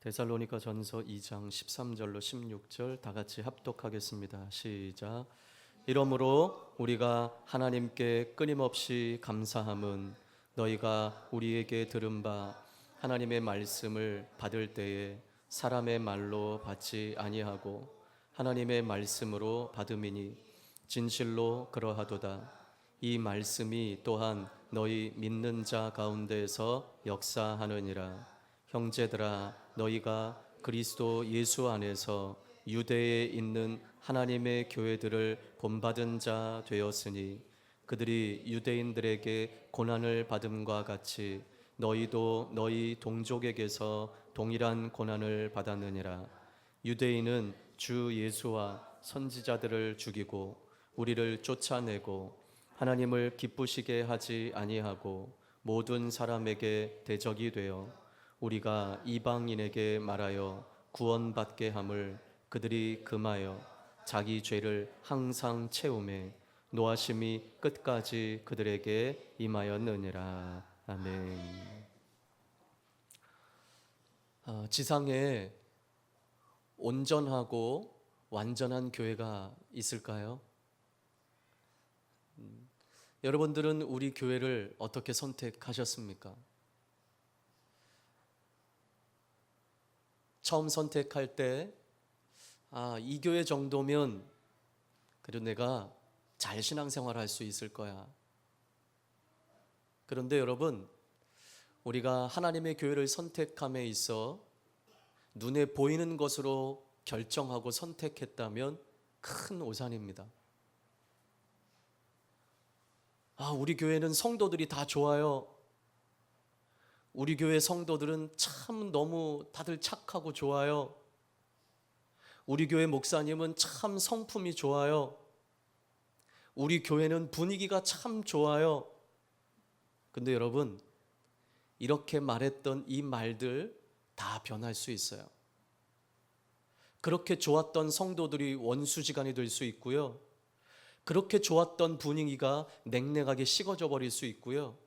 데살로니가 전서 2장 13절로 16절 다 같이 합독하겠습니다. 시작. 이러므로 우리가 하나님께 끊임없이 감사함은 너희가 우리에게 들은 바 하나님의 말씀을 받을 때에 사람의 말로 받지 아니하고 하나님의 말씀으로 받음이니 진실로 그러하도다. 이 말씀이 또한 너희 믿는 자 가운데에서 역사하느니라. 형제들아, 너희가 그리스도 예수 안에서 유대에 있는 하나님의 교회들을 본받은 자 되었으니 그들이 유대인들에게 고난을 받음과 같이 너희도 너희 동족에게서 동일한 고난을 받았느니라. 유대인은 주 예수와 선지자들을 죽이고 우리를 쫓아내고 하나님을 기쁘시게 하지 아니하고 모든 사람에게 대적이 되어 우리가 이방인에게 말하여 구원받게 함을 그들이 금하여 자기 죄를 항상 채우매 노하심이 끝까지 그들에게 임하였느니라. 아멘. 지상에 온전하고 완전한 교회가 있을까요? 여러분들은 우리 교회를 어떻게 선택하셨습니까? 처음 선택할 때, 이 교회 정도면 그래도 내가 잘 신앙생활 할 수 있을 거야. 그런데 여러분, 우리가 하나님의 교회를 선택함에 있어 눈에 보이는 것으로 결정하고 선택했다면 큰 오산입니다. 우리 교회는 성도들이 다 좋아요. 우리 교회 성도들은 참 너무 다들 착하고 좋아요. 우리 교회 목사님은 참 성품이 좋아요. 우리 교회는 분위기가 참 좋아요. 근데 여러분, 이렇게 말했던 이 말들 다 변할 수 있어요. 그렇게 좋았던 성도들이 원수지간이 될 수 있고요. 그렇게 좋았던 분위기가 냉랭하게 식어져 버릴 수 있고요.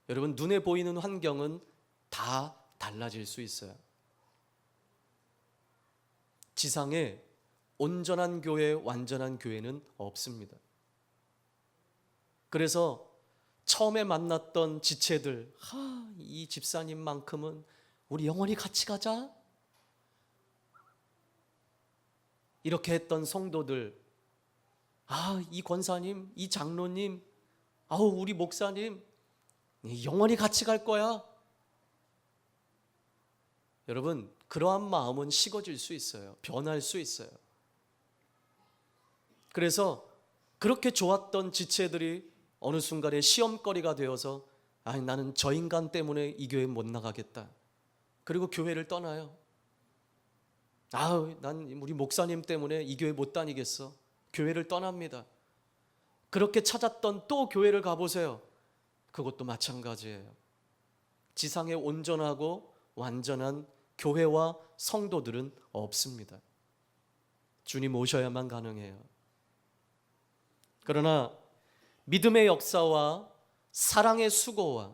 여러분, 눈에 보이는 환경은 다 달라질 수 있어요. 지상에 온전한 교회, 완전한 교회는 없습니다. 그래서 처음에 만났던 지체들, 이 집사님만큼은 우리 영원히 같이 가자, 이렇게 했던 성도들, 이 권사님, 이 장로님, 우리 목사님 영원히 같이 갈 거야. 여러분, 그러한 마음은 식어질 수 있어요. 변할 수 있어요. 그래서 그렇게 좋았던 지체들이 어느 순간에 시험거리가 되어서 나는 저 인간 때문에 이 교회 못 나가겠다. 그리고 교회를 떠나요. 난 우리 목사님 때문에 이 교회 못 다니겠어. 교회를 떠납니다. 그렇게 찾았던 또 교회를 가보세요. 그것도 마찬가지예요. 지상에 온전하고 완전한 교회와 성도들은 없습니다. 주님 오셔야만 가능해요. 그러나 믿음의 역사와 사랑의 수고와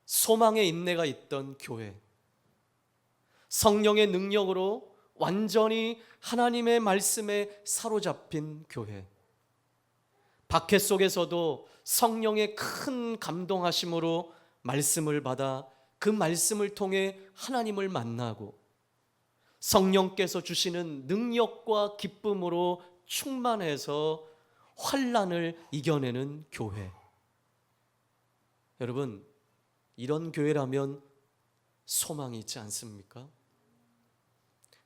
소망의 인내가 있던 교회, 성령의 능력으로 완전히 하나님의 말씀에 사로잡힌 교회, 박해 속에서도 성령의 큰 감동하심으로 말씀을 받아 그 말씀을 통해 하나님을 만나고 성령께서 주시는 능력과 기쁨으로 충만해서 환난을 이겨내는 교회. 여러분, 이런 교회라면 소망이 있지 않습니까?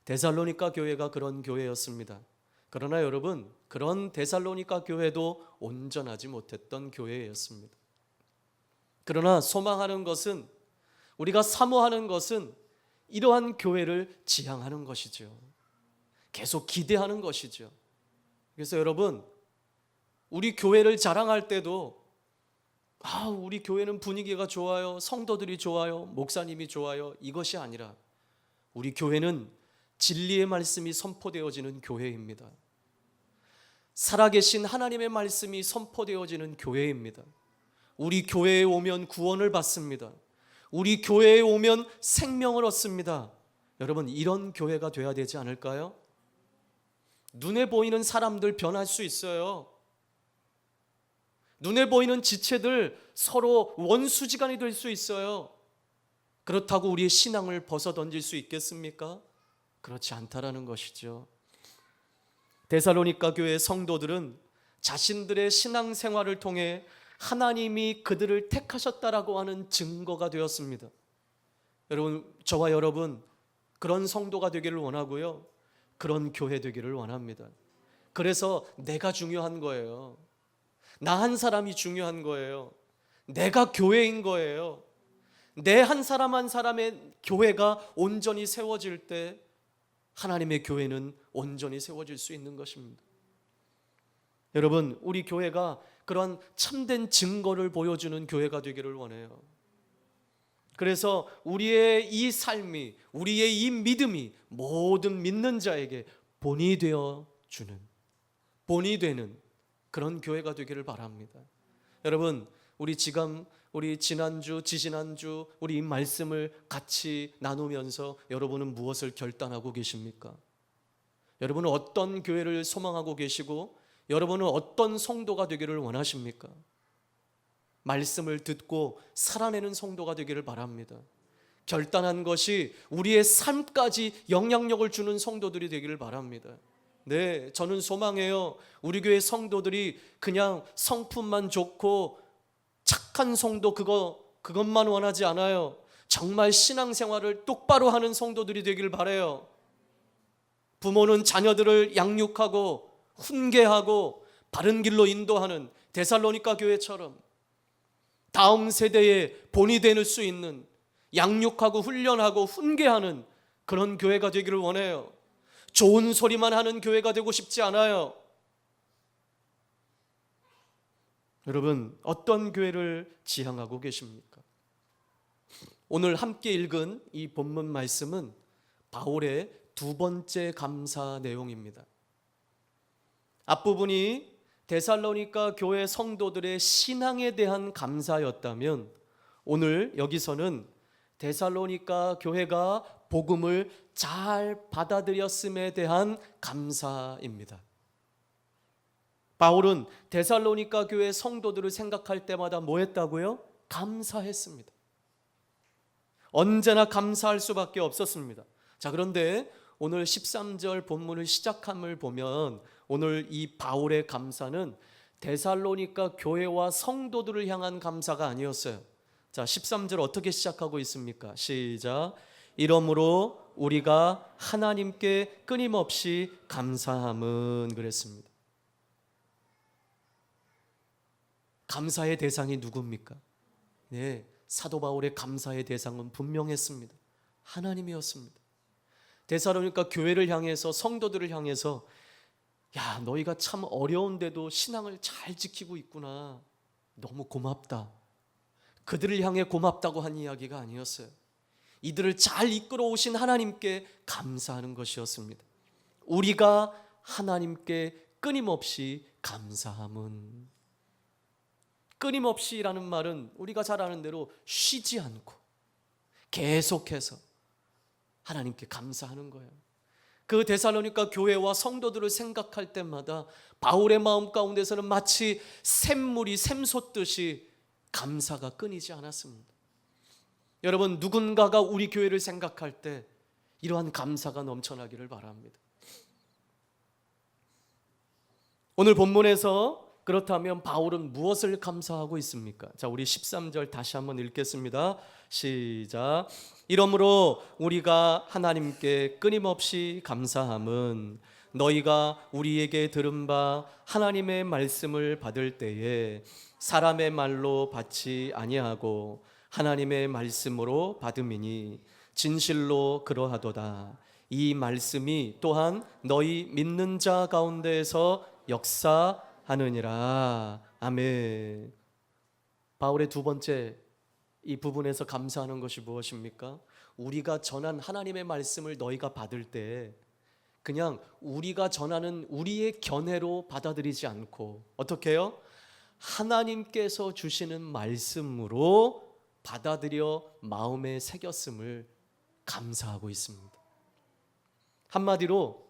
데살로니가 교회가 그런 교회였습니다. 그러나 여러분, 그런 데살로니가 교회도 온전하지 못했던 교회였습니다. 그러나 소망하는 것은, 우리가 사모하는 것은 이러한 교회를 지향하는 것이죠. 계속 기대하는 것이죠. 그래서 여러분, 우리 교회를 자랑할 때도 우리 교회는 분위기가 좋아요, 성도들이 좋아요, 목사님이 좋아요, 이것이 아니라 우리 교회는 진리의 말씀이 선포되어지는 교회입니다. 살아계신 하나님의 말씀이 선포되어지는 교회입니다. 우리 교회에 오면 구원을 받습니다. 우리 교회에 오면 생명을 얻습니다. 여러분, 이런 교회가 돼야 되지 않을까요? 눈에 보이는 사람들 변할 수 있어요. 눈에 보이는 지체들 서로 원수지간이 될 수 있어요. 그렇다고 우리의 신앙을 벗어던질 수 있겠습니까? 그렇지 않다라는 것이죠. 데살로니가 교회 성도들은 자신들의 신앙생활을 통해 하나님이 그들을 택하셨다라고 하는 증거가 되었습니다. 여러분, 저와 여러분 그런 성도가 되기를 원하고요, 그런 교회 되기를 원합니다. 그래서 내가 중요한 거예요. 나 한 사람이 중요한 거예요. 내가 교회인 거예요. 내 한 사람 한 사람의 교회가 온전히 세워질 때 하나님의 교회는 온전히 세워질 수 있는 것입니다. 여러분, 우리 교회가 그러한 참된 증거를 보여주는 교회가 되기를 원해요. 그래서 우리의 이 삶이, 우리의 이 믿음이 모든 믿는 자에게 본이 되어 주는, 본이 되는 그런 교회가 되기를 바랍니다. 여러분, 우리 지난주, 지지난주 우리 이 말씀을 같이 나누면서 여러분은 무엇을 결단하고 계십니까? 여러분은 어떤 교회를 소망하고 계시고 여러분은 어떤 성도가 되기를 원하십니까? 말씀을 듣고 살아내는 성도가 되기를 바랍니다. 결단한 것이 우리의 삶까지 영향력을 주는 성도들이 되기를 바랍니다. 네, 저는 소망해요. 우리 교회 성도들이 그냥 성품만 좋고 착한 성도 그것만 원하지 않아요. 정말 신앙생활을 똑바로 하는 성도들이 되길 바라요. 부모는 자녀들을 양육하고 훈계하고 바른 길로 인도하는 데살로니가 교회처럼 다음 세대에 본이 될 수 있는, 양육하고 훈련하고 훈계하는 그런 교회가 되기를 원해요. 좋은 소리만 하는 교회가 되고 싶지 않아요. 여러분, 어떤 교회를 지향하고 계십니까? 오늘 함께 읽은 이 본문 말씀은 바울의 두 번째 감사 내용입니다. 앞부분이 데살로니가 교회 성도들의 신앙에 대한 감사였다면 오늘 여기서는 데살로니가 교회가 복음을 잘 받아들였음에 대한 감사입니다. 바울은 데살로니가 교회 성도들을 생각할 때마다 뭐 했다고요? 감사했습니다. 언제나 감사할 수밖에 없었습니다. 자, 그런데 오늘 13절 본문을 시작함을 보면 오늘 이 바울의 감사는 데살로니가 교회와 성도들을 향한 감사가 아니었어요. 자, 13절 어떻게 시작하고 있습니까? 시작. 이러므로 우리가 하나님께 끊임없이 감사함은, 그랬습니다. 감사의 대상이 누굽니까? 네, 사도 바울의 감사의 대상은 분명했습니다. 하나님이었습니다. 데살로니가 교회를 향해서, 성도들을 향해서, 야, 너희가 참 어려운데도 신앙을 잘 지키고 있구나, 너무 고맙다, 그들을 향해 고맙다고 한 이야기가 아니었어요. 이들을 잘 이끌어 오신 하나님께 감사하는 것이었습니다. 우리가 하나님께 끊임없이 감사함은, 끊임없이라는 말은 우리가 잘 아는 대로 쉬지 않고 계속해서 하나님께 감사하는 거예요. 그 데살로니가 교회와 성도들을 생각할 때마다 바울의 마음 가운데서는 마치 샘물이 샘솟듯이 감사가 끊이지 않았습니다. 여러분, 누군가가 우리 교회를 생각할 때 이러한 감사가 넘쳐나기를 바랍니다. 오늘 본문에서 그렇다면 바울은 무엇을 감사하고 있습니까? 자, 우리 13절 다시 한번 읽겠습니다. 시작. 이러므로 우리가 하나님께 끊임없이 감사함은 너희가 우리에게 들은 바 하나님의 말씀을 받을 때에 사람의 말로 받지 아니하고 하나님의 말씀으로 받음이니 진실로 그러하도다. 이 말씀이 또한 너희 믿는 자 가운데에서 역사하느니라. 아멘. 바울의 두 번째 이 부분에서 감사하는 것이 무엇입니까? 우리가 전한 하나님의 말씀을 너희가 받을 때 그냥 우리가 전하는 우리의 견해로 받아들이지 않고 어떻게 해요? 하나님께서 주시는 말씀으로 받아들여 마음에 새겼음을 감사하고 있습니다. 한마디로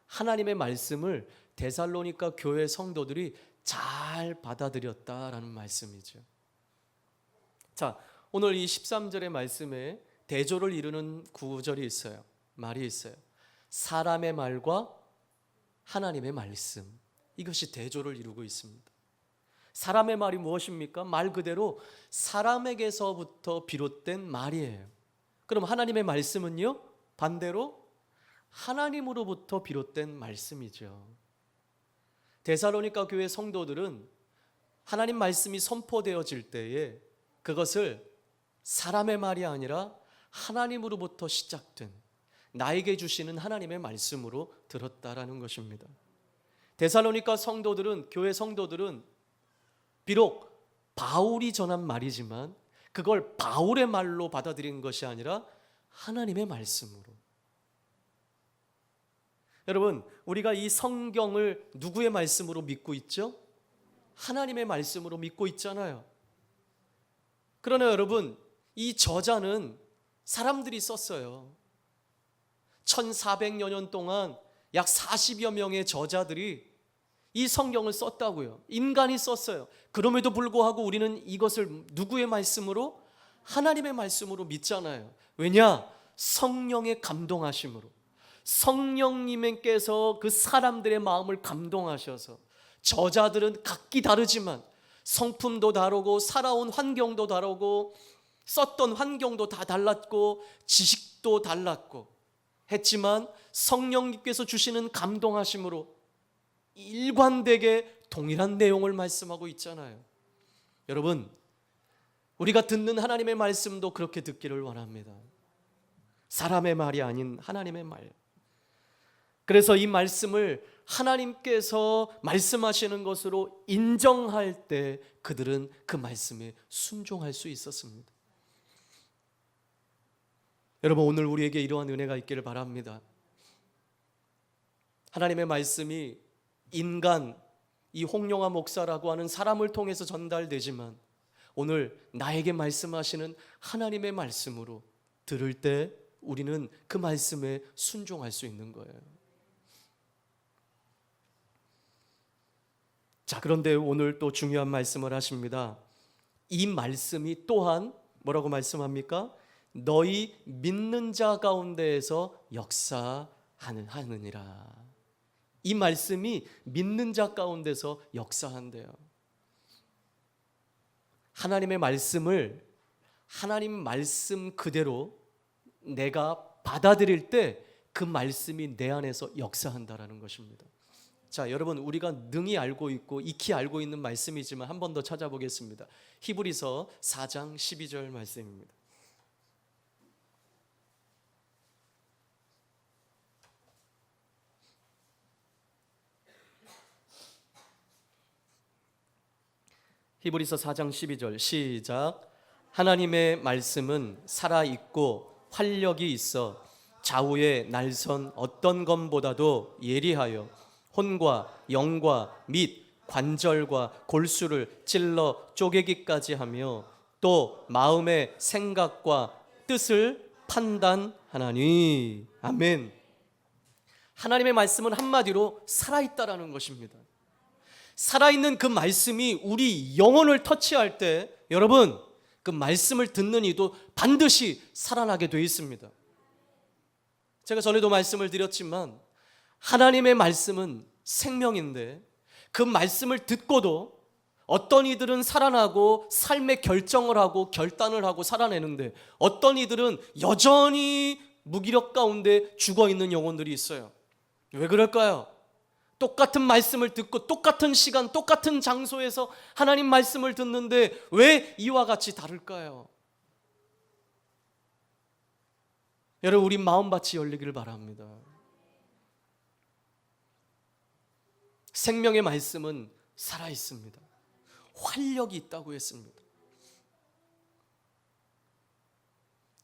하나님의 말씀을 데살로니가 교회 성도들이 잘 받아들였다라는 말씀이죠. 자, 오늘 이 13절의 말씀에 대조를 이루는 구절이 있어요. 말이 있어요. 사람의 말과 하나님의 말씀, 이것이 대조를 이루고 있습니다. 사람의 말이 무엇입니까? 말 그대로 사람에게서부터 비롯된 말이에요. 그럼 하나님의 말씀은요? 반대로 하나님으로부터 비롯된 말씀이죠. 데살로니가 교회 성도들은 하나님 말씀이 선포되어질 때에 그것을 사람의 말이 아니라 하나님으로부터 시작된 나에게 주시는 하나님의 말씀으로 들었다라는 것입니다. 데살로니가 성도들은, 교회 성도들은 비록 바울이 전한 말이지만 그걸 바울의 말로 받아들인 것이 아니라 하나님의 말씀으로. 여러분, 우리가 이 성경을 누구의 말씀으로 믿고 있죠? 하나님의 말씀으로 믿고 있잖아요. 그러나 여러분, 이 저자는 사람들이 썼어요. 1400여 년 동안 약 40여 명의 저자들이 이 성경을 썼다고요. 인간이 썼어요. 그럼에도 불구하고 우리는 이것을 누구의 말씀으로? 하나님의 말씀으로 믿잖아요. 왜냐? 성령의 감동하심으로. 성령님께서 그 사람들의 마음을 감동하셔서, 저자들은 각기 다르지만 성품도 다르고 살아온 환경도 다르고 썼던 환경도 다 달랐고 지식도 달랐고 했지만 성령님께서 주시는 감동하심으로 일관되게 동일한 내용을 말씀하고 있잖아요. 여러분, 우리가 듣는 하나님의 말씀도 그렇게 듣기를 원합니다. 사람의 말이 아닌 하나님의 말. 그래서 이 말씀을 하나님께서 말씀하시는 것으로 인정할 때 그들은 그 말씀에 순종할 수 있었습니다. 여러분, 오늘 우리에게 이러한 은혜가 있기를 바랍니다. 하나님의 말씀이 인간, 이 홍영하 목사라고 하는 사람을 통해서 전달되지만 오늘 나에게 말씀하시는 하나님의 말씀으로 들을 때 우리는 그 말씀에 순종할 수 있는 거예요. 자, 그런데 오늘 또 중요한 말씀을 하십니다. 이 말씀이 또한 뭐라고 말씀합니까? 너희 믿는 자 가운데에서 역사하느니라. 이 말씀이 믿는 자 가운데서 역사한대요. 하나님의 말씀을 하나님 말씀 그대로 내가 받아들일 때 그 말씀이 내 안에서 역사한다라는 것입니다. 자, 여러분, 우리가 능히 알고 있고 익히 알고 있는 말씀이지만 한 번 더 찾아보겠습니다. 히브리서 4장 12절 말씀입니다. 히브리서 4장 12절 시작. 하나님의 말씀은 살아있고 활력이 있어 좌우의 날선 어떤 검보다도 예리하여 혼과 영과 및 관절과 골수를 찔러 쪼개기까지 하며 또 마음의 생각과 뜻을 판단하나니. 아멘. 하나님의 말씀은 한마디로 살아있다라는 것입니다. 살아있는 그 말씀이 우리 영혼을 터치할 때 여러분, 그 말씀을 듣는 이도 반드시 살아나게 되어 있습니다. 제가 전에도 말씀을 드렸지만 하나님의 말씀은 생명인데 그 말씀을 듣고도 어떤 이들은 살아나고 삶의 결정을 하고 결단을 하고 살아내는데 어떤 이들은 여전히 무기력 가운데 죽어있는 영혼들이 있어요. 왜 그럴까요? 똑같은 말씀을 듣고 똑같은 시간 똑같은 장소에서 하나님 말씀을 듣는데 왜 이와 같이 다를까요? 여러분, 우리 마음밭이 열리기를 바랍니다. 생명의 말씀은 살아있습니다. 활력이 있다고 했습니다.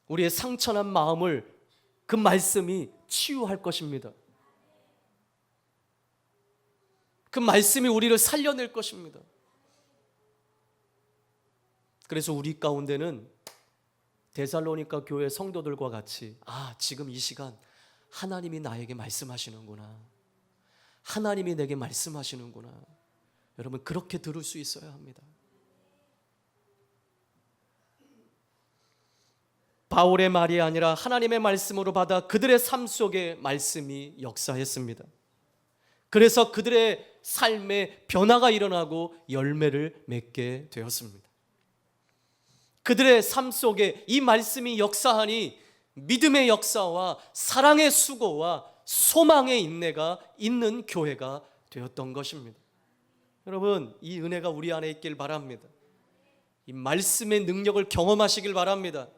우리의 상처난 마음을 그 말씀이 치유할 것입니다. 그 말씀이 우리를 살려낼 것입니다. 그래서 우리 가운데는 데살로니가 교회 성도들과 같이 지금 이 시간 하나님이 나에게 말씀하시는구나. 하나님이 내게 말씀하시는구나. 여러분 그렇게 들을 수 있어야 합니다. 바울의 말이 아니라 하나님의 말씀으로 받아 그들의 삶 속에 말씀이 역사했습니다. 그래서 그들의 삶에 변화가 일어나고 열매를 맺게 되었습니다. 그들의 삶 속에 이 말씀이 역사하니 믿음의 역사와 사랑의 수고와 소망의 인내가 있는 교회가 되었던 것입니다. 여러분 이 은혜가 우리 안에 있길 바랍니다. 이 말씀의 능력을 경험하시길 바랍니다.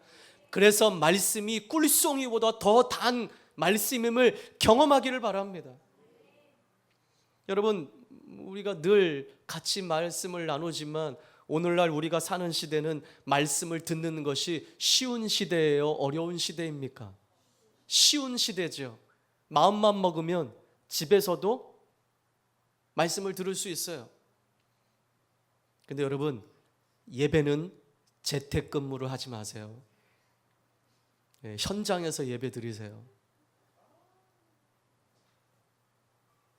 그래서 말씀이 꿀송이보다 더 단 말씀임을 경험하기를 바랍니다. 여러분 우리가 늘 같이 말씀을 나누지만 오늘날 우리가 사는 시대는 말씀을 듣는 것이 쉬운 시대예요? 어려운 시대입니까? 쉬운 시대죠. 마음만 먹으면 집에서도 말씀을 들을 수 있어요. 근데 여러분 예배는 재택근무를 하지 마세요. 현장에서 예배 드리세요.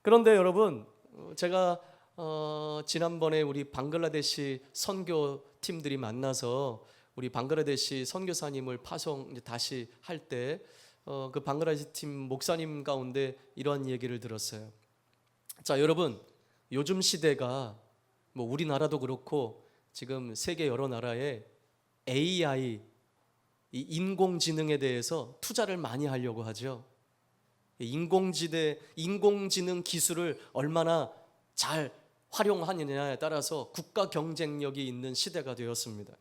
그런데 여러분 제가 지난번에 우리 방글라데시 선교팀들이 만나서 우리 방글라데시 선교사님을 파송 다시 할 때 그 방글라데시 팀 목사님 가운데 이런 얘기를 들었어요. 자 여러분 요즘 시대가 뭐 우리나라도 그렇고 지금 세계 여러 나라에 AI 이 인공지능에 대해서 투자를 많이 하려고 하죠. 인공지능 기술을 얼마나 잘 활용하느냐에 따라서 국가 경쟁력이 있는 시대가 되었습니다.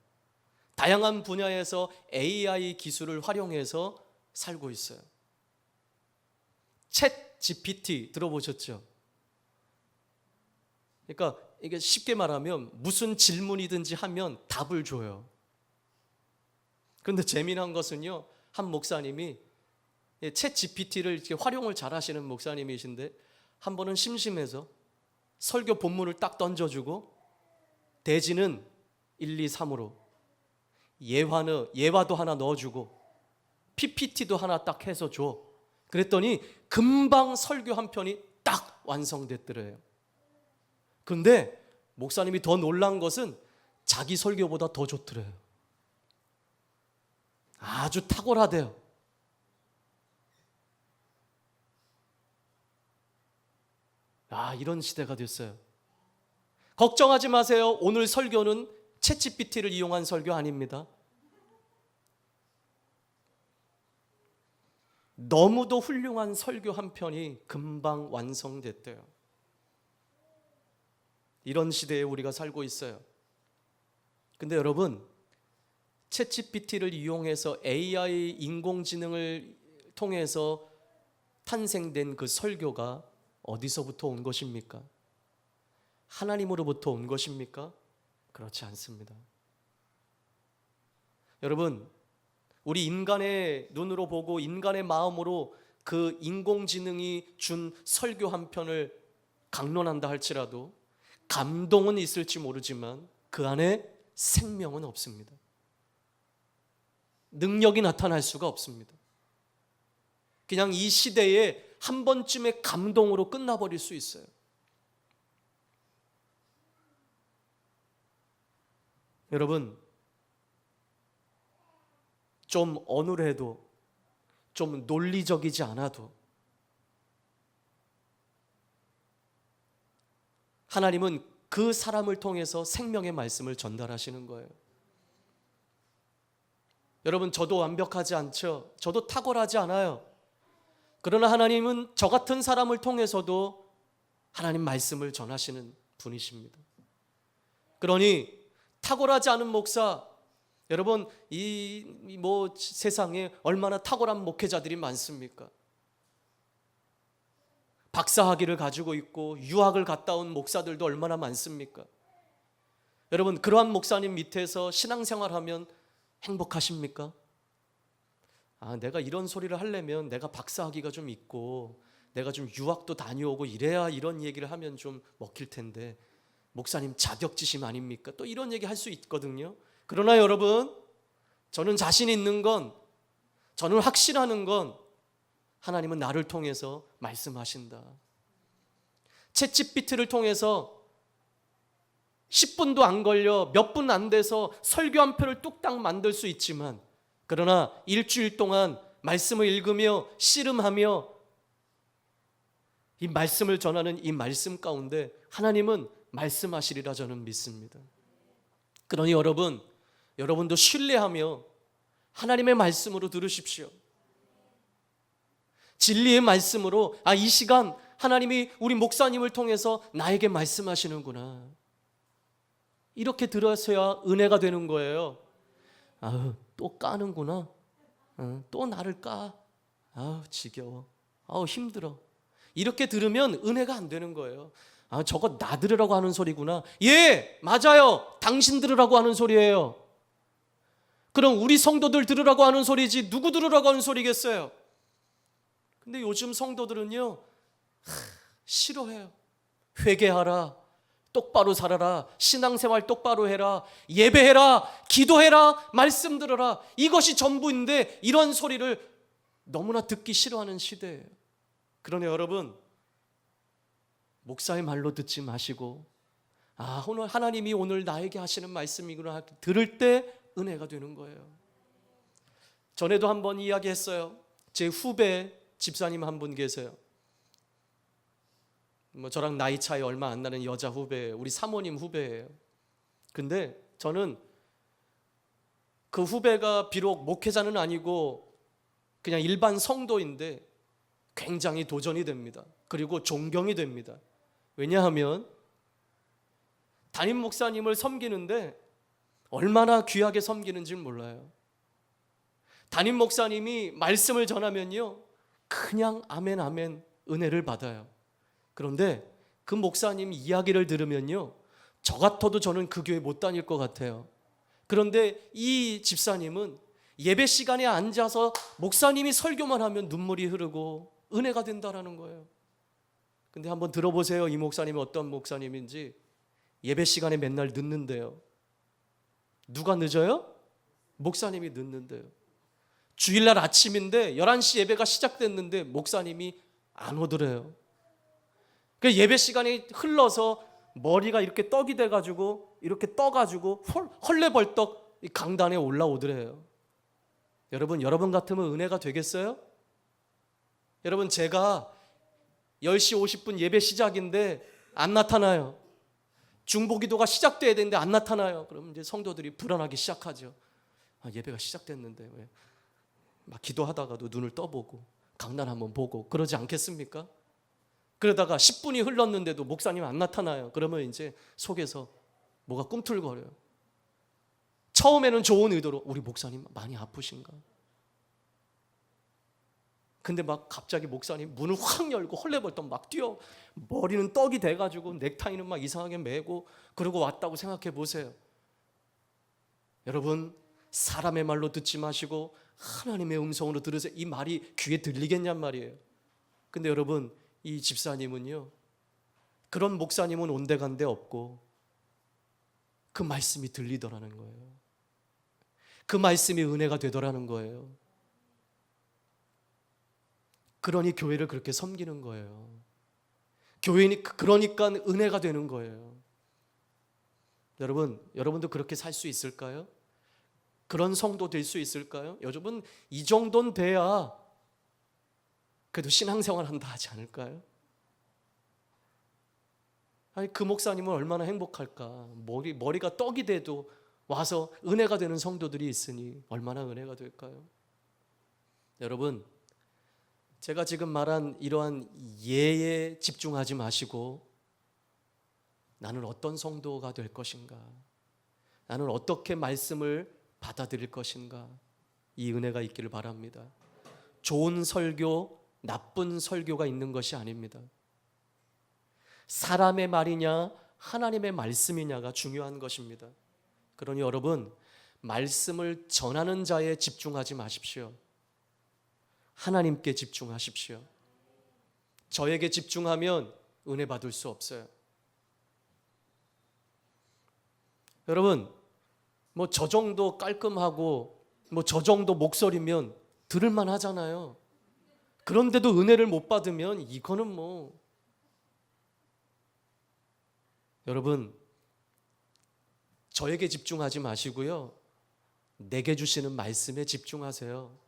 다양한 분야에서 AI 기술을 활용해서 살고 있어요. 챗 GPT 들어보셨죠? 그러니까 이게 쉽게 말하면 무슨 질문이든지 하면 답을 줘요. 그런데 재미난 것은요, 한 목사님이 챗 GPT를 이렇게 활용을 잘 하시는 목사님이신데 한 번은 심심해서 설교 본문을 딱 던져주고 대지는 1, 2, 3으로 예화도 하나 넣어주고 PPT도 하나 딱 해서 줘. 그랬더니 금방 설교 한 편이 딱 완성됐더래요. 그런데 목사님이 더 놀란 것은 자기 설교보다 더 좋더래요. 아주 탁월하대요. 이런 시대가 됐어요. 걱정하지 마세요. 오늘 설교는 챗GPT를 이용한 설교 아닙니다. 너무도 훌륭한 설교 한 편이 금방 완성됐대요. 이런 시대에 우리가 살고 있어요. 근데 여러분, 챗GPT를 이용해서 AI 인공지능을 통해서 탄생된 그 설교가 어디서부터 온 것입니까? 하나님으로부터 온 것입니까? 그렇지 않습니다. 여러분, 우리 인간의 눈으로 보고 인간의 마음으로 그 인공지능이 준 설교 한 편을 강론한다 할지라도 감동은 있을지 모르지만 그 안에 생명은 없습니다. 능력이 나타날 수가 없습니다. 그냥 이 시대에 한 번쯤의 감동으로 끝나버릴 수 있어요. 여러분, 좀 어눌해도, 좀 논리적이지 않아도 하나님은 그 사람을 통해서 생명의 말씀을 전달하시는 거예요. 여러분, 저도 완벽하지 않죠? 저도 탁월하지 않아요. 그러나 하나님은 저 같은 사람을 통해서도 하나님 말씀을 전하시는 분이십니다. 그러니 탁월하지 않은 목사, 여러분 세상에 얼마나 탁월한 목회자들이 많습니까? 박사학위를 가지고 있고 유학을 갔다 온 목사들도 얼마나 많습니까? 여러분, 그러한 목사님 밑에서 신앙생활하면 행복하십니까? 내가 이런 소리를 하려면 내가 박사학위가 좀 있고 내가 좀 유학도 다녀오고 이래야 이런 얘기를 하면 좀 먹힐 텐데 목사님 자격지심 아닙니까? 또 이런 얘기 할 수 있거든요. 그러나 여러분, 저는 자신 있는 건, 저는 확신하는 건 하나님은 나를 통해서 말씀하신다. 챗GPT를 통해서 10분도 안 걸려 몇 분 안 돼서 설교 한 편을 뚝딱 만들 수 있지만, 그러나 일주일 동안 말씀을 읽으며 씨름하며 이 말씀을 전하는 이 말씀 가운데 하나님은 말씀하시리라 저는 믿습니다. 그러니 여러분도 신뢰하며 하나님의 말씀으로 들으십시오. 진리의 말씀으로, 이 시간 하나님이 우리 목사님을 통해서 나에게 말씀하시는구나, 이렇게 들으셔야 은혜가 되는 거예요. 또 까는구나. 또 나를 까. 지겨워. 힘들어. 이렇게 들으면 은혜가 안 되는 거예요. 저거 나 들으라고 하는 소리구나. 예, 맞아요. 당신 들으라고 하는 소리예요. 그럼 우리 성도들 들으라고 하는 소리지 누구 들으라고 하는 소리겠어요? 근데 요즘 성도들은요, 싫어해요. 회개하라, 똑바로 살아라, 신앙생활 똑바로 해라, 예배해라, 기도해라, 말씀 들어라, 이것이 전부인데 이런 소리를 너무나 듣기 싫어하는 시대예요. 그러니 여러분, 목사의 말로 듣지 마시고, 오늘 하나님이 오늘 나에게 하시는 말씀이구나 들을 때 은혜가 되는 거예요. 전에도 한번 이야기했어요. 제 후배 집사님 한 분 계세요. 저랑 나이 차이 얼마 안 나는 여자 후배예요. 우리 사모님 후배예요. 근데 저는 그 후배가 비록 목회자는 아니고 그냥 일반 성도인데 굉장히 도전이 됩니다. 그리고 존경이 됩니다. 왜냐하면 담임 목사님을 섬기는데 얼마나 귀하게 섬기는지는 몰라요. 담임 목사님이 말씀을 전하면요, 그냥 아멘 아멘 은혜를 받아요. 그런데 그 목사님 이야기를 들으면요, 저 같아도 저는 그 교회 못 다닐 것 같아요. 그런데 이 집사님은 예배 시간에 앉아서 목사님이 설교만 하면 눈물이 흐르고 은혜가 된다라는 거예요. 근데 한번 들어보세요. 이 목사님이 어떤 목사님인지. 예배 시간에 맨날 늦는데요. 누가 늦어요? 목사님이 늦는데요. 주일날 아침인데 11시 예배가 시작됐는데 목사님이 안 오더래요. 그 예배 시간이 흘러서 머리가 이렇게 떡이 돼가지고 이렇게 떠가지고 헐레벌떡 강단에 올라오더래요. 여러분 같으면 은혜가 되겠어요? 여러분, 제가 10시 50분 예배 시작인데 안 나타나요. 중보기도가 시작돼야 되는데 안 나타나요. 그럼 이제 성도들이 불안하기 시작하죠. 예배가 시작됐는데 왜? 막 기도하다가도 눈을 떠보고 강단 한번 보고 그러지 않겠습니까? 그러다가 10분이 흘렀는데도 목사님 안 나타나요. 그러면 이제 속에서 뭐가 꿈틀거려요. 처음에는 좋은 의도로 우리 목사님 많이 아프신가? 근데 막 갑자기 목사님 문을 확 열고 헐레벌떡 막 뛰어, 머리는 떡이 돼가지고 넥타이는 막 이상하게 매고 그러고 왔다고 생각해 보세요. 여러분, 사람의 말로 듣지 마시고 하나님의 음성으로 들으세요. 이 말이 귀에 들리겠냔 말이에요. 근데 여러분, 이 집사님은요, 그런 목사님은 온데간데 없고 그 말씀이 들리더라는 거예요. 그 말씀이 은혜가 되더라는 거예요. 그러니 교회를 그렇게 섬기는 거예요. 교회니 그러니까 은혜가 되는 거예요. 여러분도 그렇게 살 수 있을까요? 그런 성도 될 수 있을까요? 여러분, 이 정도는 돼야 그래도 신앙생활 한다 하지 않을까요? 그 목사님은 얼마나 행복할까? 머리가 떡이 돼도 와서 은혜가 되는 성도들이 있으니 얼마나 은혜가 될까요? 여러분, 제가 지금 말한 이러한 예에 집중하지 마시고 나는 어떤 성도가 될 것인가? 나는 어떻게 말씀을 받아들일 것인가? 이 은혜가 있기를 바랍니다. 좋은 설교, 나쁜 설교가 있는 것이 아닙니다. 사람의 말이냐 하나님의 말씀이냐가 중요한 것입니다. 그러니 여러분, 말씀을 전하는 자에 집중하지 마십시오. 하나님께 집중하십시오. 저에게 집중하면 은혜 받을 수 없어요. 여러분, 저 정도 깔끔하고 뭐 저 정도 목소리면 들을만 하잖아요. 그런데도 은혜를 못 받으면 이거는 뭐. 여러분, 저에게 집중하지 마시고요, 내게 주시는 말씀에 집중하세요.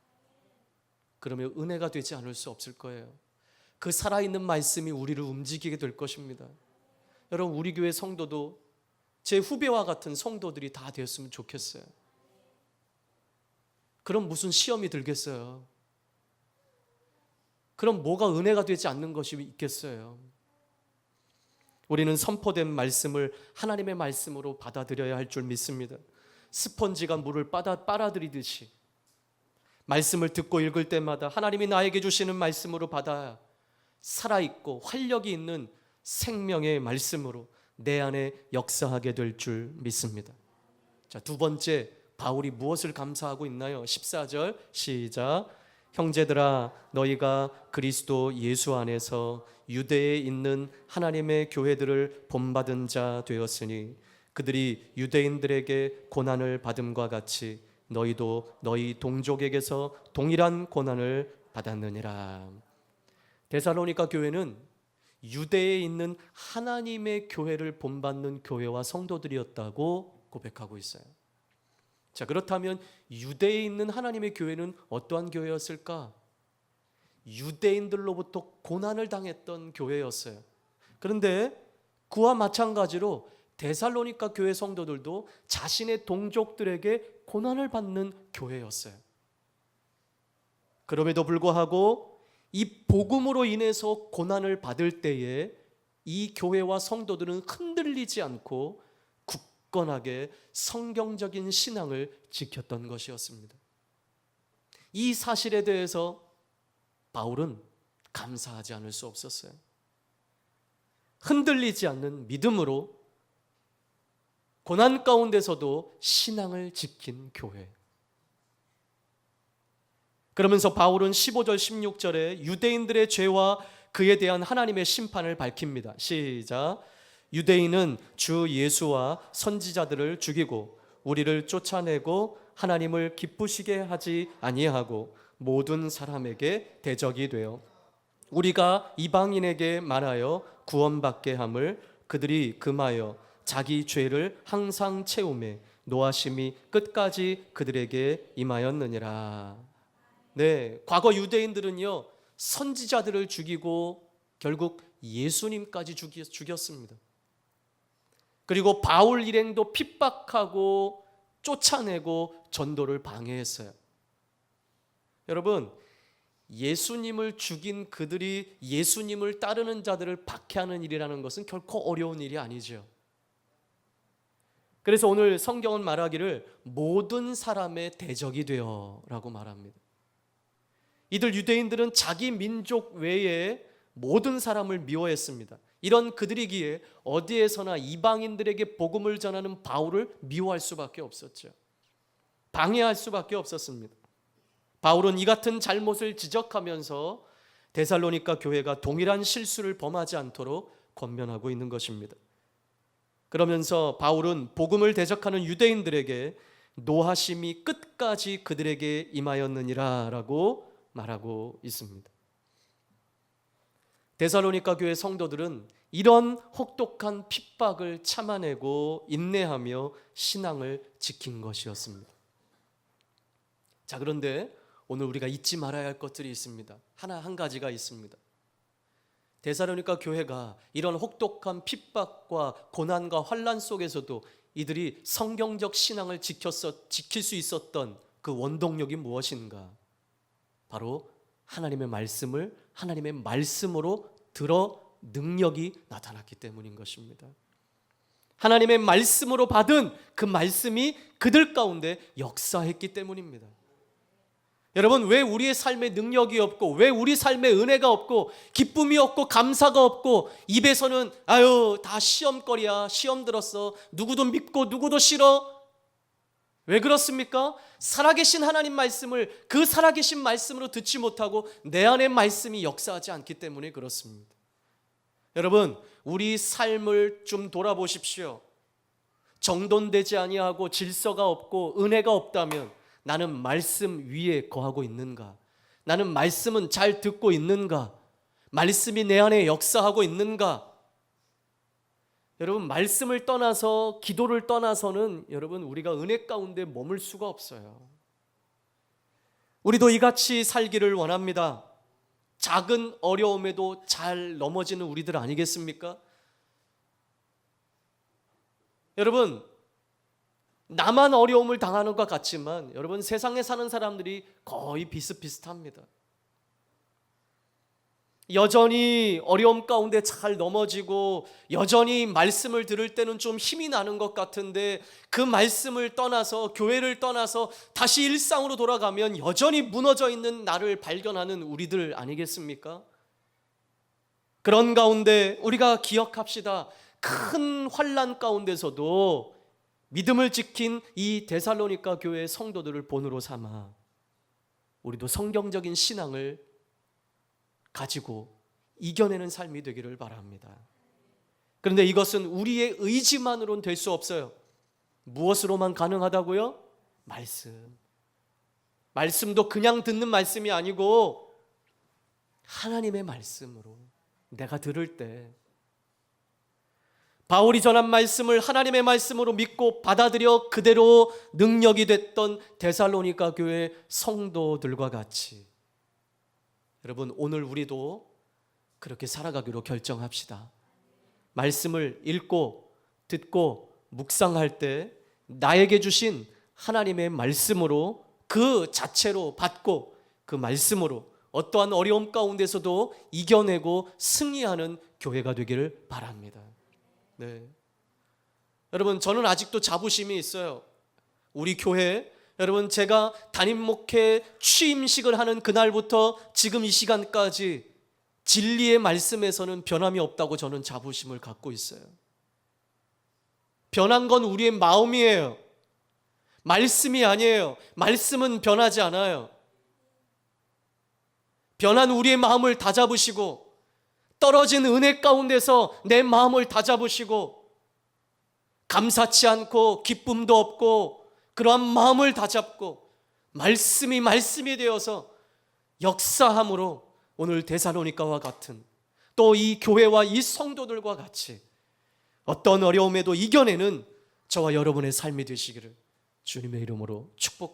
그러면 은혜가 되지 않을 수 없을 거예요. 그 살아있는 말씀이 우리를 움직이게 될 것입니다. 여러분, 우리 교회 성도도 제 후배와 같은 성도들이 다 되었으면 좋겠어요. 그럼 무슨 시험이 들겠어요? 그럼 뭐가 은혜가 되지 않는 것이 있겠어요? 우리는 선포된 말씀을 하나님의 말씀으로 받아들여야 할 줄 믿습니다. 스펀지가 물을 빨아들이듯이 말씀을 듣고 읽을 때마다 하나님이 나에게 주시는 말씀으로 받아 살아있고 활력이 있는 생명의 말씀으로 내 안에 역사하게 될 줄 믿습니다. 자, 두 번째, 바울이 무엇을 감사하고 있나요? 14절 시작. 형제들아, 너희가 그리스도 예수 안에서 유대에 있는 하나님의 교회들을 본받은 자 되었으니 그들이 유대인들에게 고난을 받음과 같이 너희도 너희 동족에게서 동일한 고난을 받았느니라. 데살로니가 교회는 유대에 있는 하나님의 교회를 본받는 교회와 성도들이었다고 고백하고 있어요. 자, 그렇다면 유대에 있는 하나님의 교회는 어떠한 교회였을까? 유대인들로부터 고난을 당했던 교회였어요. 그런데 그와 마찬가지로 데살로니가 교회 성도들도 자신의 동족들에게 고난을 받는 교회였어요. 그럼에도 불구하고 이 복음으로 인해서 고난을 받을 때에 이 교회와 성도들은 흔들리지 않고 굳건하게 성경적인 신앙을 지켰던 것이었습니다. 이 사실에 대해서 바울은 감사하지 않을 수 없었어요. 흔들리지 않는 믿음으로 고난 가운데서도 신앙을 지킨 교회. 그러면서 바울은 15절 16절에 유대인들의 죄와 그에 대한 하나님의 심판을 밝힙니다. 시작. 유대인은 주 예수와 선지자들을 죽이고 우리를 쫓아내고 하나님을 기쁘시게 하지 아니하고 모든 사람에게 대적이 되어 우리가 이방인에게 말하여 구원받게 함을 그들이 금하여 자기 죄를 항상 채우매 노하심이 끝까지 그들에게 임하였느니라. 네, 과거 유대인들은요, 선지자들을 죽이고 결국 예수님까지 죽였습니다. 그리고 바울 일행도 핍박하고 쫓아내고 전도를 방해했어요. 여러분, 예수님을 죽인 그들이 예수님을 따르는 자들을 박해하는 일이라는 것은 결코 어려운 일이 아니죠. 그래서 오늘 성경은 말하기를 모든 사람의 대적이 되어 라고 말합니다. 이들 유대인들은 자기 민족 외에 모든 사람을 미워했습니다. 이런 그들이기에 어디에서나 이방인들에게 복음을 전하는 바울을 미워할 수밖에 없었죠. 방해할 수밖에 없었습니다. 바울은 이 같은 잘못을 지적하면서 데살로니가 교회가 동일한 실수를 범하지 않도록 권면하고 있는 것입니다. 그러면서 바울은 복음을 대적하는 유대인들에게 노하심이 끝까지 그들에게 임하였느니라 라고 말하고 있습니다. 데살로니가 교회 성도들은 이런 혹독한 핍박을 참아내고 인내하며 신앙을 지킨 것이었습니다. 자, 그런데 오늘 우리가 잊지 말아야 할 것들이 있습니다. 한 가지가 있습니다. 데살로니가 교회가 이런 혹독한 핍박과 고난과 환난 속에서도 이들이 성경적 신앙을 지킬 수 있었던 그 원동력이 무엇인가? 바로 하나님의 말씀으로 들어 능력이 나타났기 때문인 것입니다. 하나님의 말씀으로 받은 그 말씀이 그들 가운데 역사했기 때문입니다. 여러분, 왜 우리의 삶에 능력이 없고 왜 우리 삶에 은혜가 없고 기쁨이 없고 감사가 없고 입에서는 아유 다 시험거리야, 시험 들었어, 누구도 믿고 누구도 싫어, 왜 그렇습니까? 살아계신 하나님 말씀을 그 살아계신 말씀으로 듣지 못하고 내 안의 말씀이 역사하지 않기 때문에 그렇습니다. 여러분, 우리 삶을 좀 돌아보십시오. 정돈되지 아니하고 질서가 없고 은혜가 없다면 나는 말씀 위에 거하고 있는가? 나는 말씀은 잘 듣고 있는가? 말씀이 내 안에 역사하고 있는가? 여러분, 말씀을 떠나서, 기도를 떠나서는 여러분 우리가 은혜 가운데 머물 수가 없어요. 우리도 이같이 살기를 원합니다. 작은 어려움에도 잘 넘어지는 우리들 아니겠습니까? 여러분, 나만 어려움을 당하는 것 같지만 여러분, 세상에 사는 사람들이 거의 비슷비슷합니다. 여전히 어려움 가운데 잘 넘어지고 여전히 말씀을 들을 때는 좀 힘이 나는 것 같은데 그 말씀을 떠나서, 교회를 떠나서 다시 일상으로 돌아가면 여전히 무너져 있는 나를 발견하는 우리들 아니겠습니까? 그런 가운데 우리가 기억합시다. 큰 환난 가운데서도 믿음을 지킨 이 데살로니가 교회의 성도들을 본으로 삼아 우리도 성경적인 신앙을 가지고 이겨내는 삶이 되기를 바랍니다. 그런데 이것은 우리의 의지만으로는 될 수 없어요. 무엇으로만 가능하다고요? 말씀. 말씀도 그냥 듣는 말씀이 아니고 하나님의 말씀으로 내가 들을 때 바울이 전한 말씀을 하나님의 말씀으로 믿고 받아들여 그대로 능력이 됐던 데살로니가 교회 성도들과 같이 여러분, 오늘 우리도 그렇게 살아가기로 결정합시다. 말씀을 읽고 듣고 묵상할 때 나에게 주신 하나님의 말씀으로 그 자체로 받고 그 말씀으로 어떠한 어려움 가운데서도 이겨내고 승리하는 교회가 되기를 바랍니다. 네. 여러분, 저는 아직도 자부심이 있어요. 우리 교회, 여러분, 제가 담임 목회 취임식을 하는 그날부터 지금 이 시간까지 진리의 말씀에서는 변함이 없다고 저는 자부심을 갖고 있어요. 변한 건 우리의 마음이에요. 말씀이 아니에요. 말씀은 변하지 않아요. 변한 우리의 마음을 다잡으시고 떨어진 은혜 가운데서 내 마음을 다잡으시고 감사치 않고 기쁨도 없고 그러한 마음을 다잡고 말씀이 되어서 역사함으로 오늘 데살로니가와 같은 또 이 교회와 이 성도들과 같이 어떤 어려움에도 이겨내는 저와 여러분의 삶이 되시기를 주님의 이름으로 축복합니다.